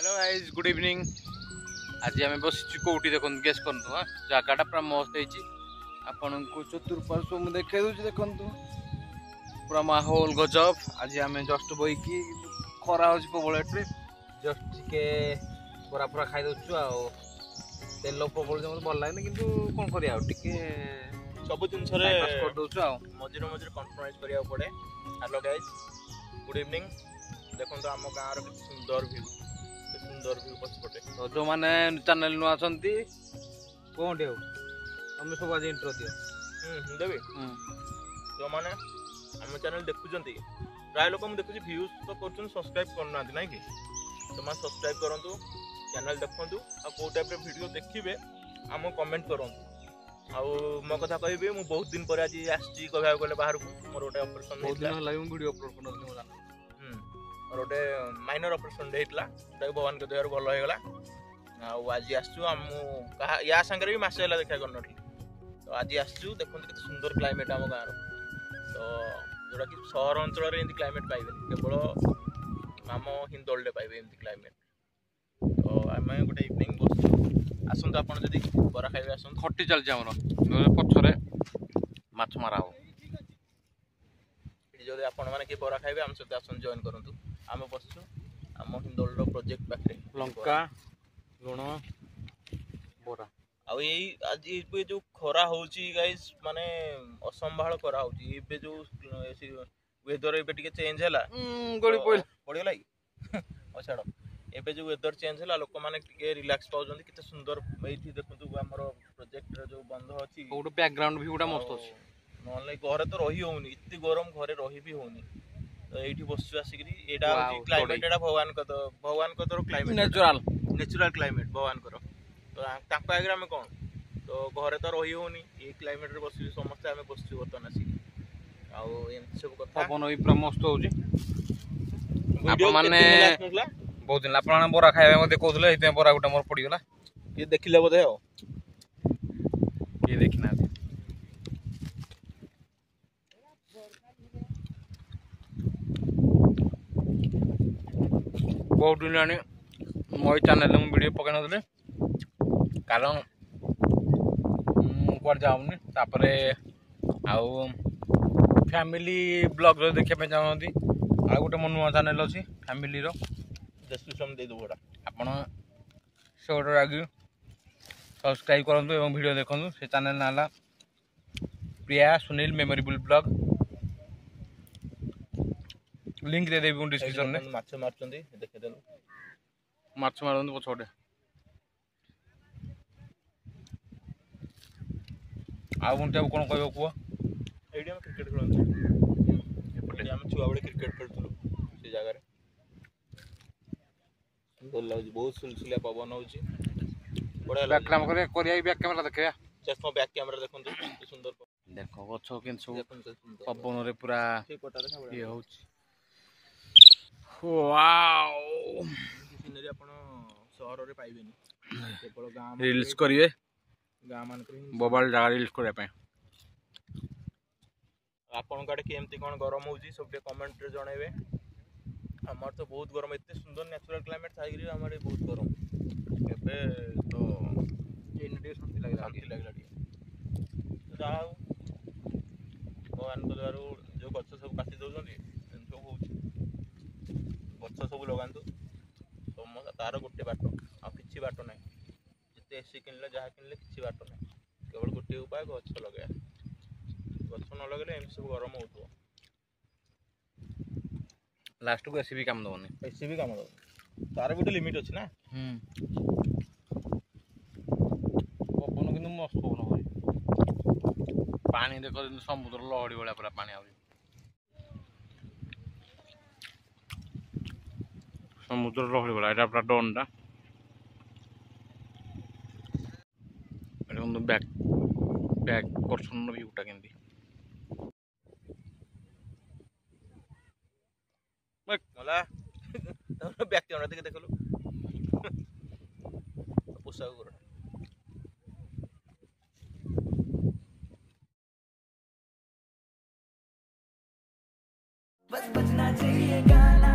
Hello guys good evening. आज आम बस कौटी देखो गेस कर जगटा पूरा मस्त है। आपण को चतुर्पार्श्व मुझे देखा दूसरी देखु पूरा माहौल गजब। आज आम जस्ट बोईकि खरा हो प्रबल एट्रे जस्ट टिके बरा पूरा खाई दौचु आ तेल प्रबल मत भल लगे कि कौन कर सब जिन मझे मझे कंप्रोमाइज करा पड़े। Hello guys good evening. देखो आम गाँव रे सुंदर व्यू पछपटे। तो जो मैंने चैनल नुआ कौन तुम सब आज इंट्रो दियो देवी जो मैंने आम चैनल देखुं प्राय लोक मुझे देखुची व्यूज तो कर सब्सक्राइब करना ना कि तो सब्सक्राइब करूँ चैनल देखूँ आ कौ टाइप वीडियो देखिए आम कमेंट करूँ। आउ मो कथा कहि मु बहुत दिन पर आज आसी कहवा गले बाहर को मोर गोटे ऑपरेशन बहुत दिन हला वीडियो अपलोड करन मोर गोटे माइनर ऑपरेशन हेतला भगवान के दयार भल हो गला। आउ आज आसु हम कहा या संगे भी मासे हला देखा करन तो आज आसु देखो केते सुंदर क्लाइमेट आम गाँव तो जोड़ा कि सहर अंचल रे एंती क्लाइमेट पाइबे केवल आम हिंदोलडे पाइबे एंती क्लाइमेट। तो आम गोटे इवनिंग बस आसत आप बरा खाइबे आस खटी चलती पछरे माछ मारा हो जब आपण मैंने बरा खाइबे आम सहित आसन जॉइन करूँ। आम बसु आम हिंदोल प्रोजेक्ट पाखे लंका लुण बरा आज जो खरा होची गाइस माने असंभाल खरा होची एबे जो वेदर एबे टिके चेंज हैला गोड़ी पड़गला कि छाड़ एबे जो वेदर चेंज हैला लोक माने टिके रिलैक्स पाउजंदी किते सुंदर एठी देखंतु हमर प्रोजेक्ट रे जो बंध अछि ओडो बैकग्राउंड भी गुडा मस्त अछि नॉन घरे तो रही होउनी इत्ते गरम घरे रही भी होउनी तो एठी बसु आसिकरी एडा होची क्लाइमेट एडा भगवान को तो क्लाइमेट नेचुरल क्लाइमेट भगवान को तो ताको आगे हम कौन तो घरे तो रही होनी ये क्लाइमेट रे बसु समस्त आमे बसु बर्तन आसिक आउ एमती सब कथा पवन भी पूरा मस्त होची आप माने बहुत दिन आपण बरा खाइबे मते कहउले एते बरा गुटा मोर पड़ी गला ये देखिले बोधे हो ये देखिना बहुत दिन आने मो चैनल में वीडियो पकड़ नथले कारण कुआर जाऊनी तापरे आउ फैमिली ब्लॉग जो देखिए चाहती आ गोटे मो नुआ चैनल अच्छी फैमिली रो डिस्क्रिप्शन दे दूँ आपण से गोटे आगे सब्सक्राइब करूँ और वीडियो देखूँ से चैनल ना प्रिया सुनील मेमोरेबल ब्लॉग लिंक दे देवी डिस्क्रिप्शन में माछ मारचंदी देखे देनु माछ मारन पछोटे आ उनटा कोन कहबो को एडी हम क्रिकेट खेलते एपटे हम छुआ बड़े क्रिकेट खेलतलु से जगह रे सुंदर लागु बहुत सुलसुलिया पवन होची बड़ा बैक कैमरा करे कोरिया बैक कैमरा देखया चश्मा बैक कैमरा देखंतु सुंदर देखो गछो किन सब पवन रे पूरा ये होची वाओ सीनरी आपण शहर रे पाइबेनी केवल गाम रील्स करिवे गाम मान मोबाइल जगह रील्स करे पे आपण काडे केमती कोन गरम होची सब के कमेंट रे जणाइबे। हमर तो बहुत गरम एते सुंदर नेचुरल क्लाइमेट थाइगरी हमर बहुत गरम एबे तो एनडे शांति लागला जाऊ भगवान को द्वारा जो गछ सब काटी दउछंती सब होची गछ सब लगातु समस्त तार गोटे बाट आ किछि बाट नै जते एसी किनले जहा किनले किछि बाट नै केवल गोटे उपाय गछ लगे गछ न लगले एम सब गरम होतो लास्ट को एसी भी काम दवनी एसी भी काम दो तार गोटे लिमिट अछि ना पवन किंतु मस्त पवन होई पानी देखो समुद्र लहड़ी वाला पूरा पानी आउरी समुद्र लहड़ी वाला एटा पूरा डोनटा एटा बैक बैक पर्सन व्यूटा केंदी मला बैक कैमरा देख देखलो पोसा कर बस बजना चाहिए गाना।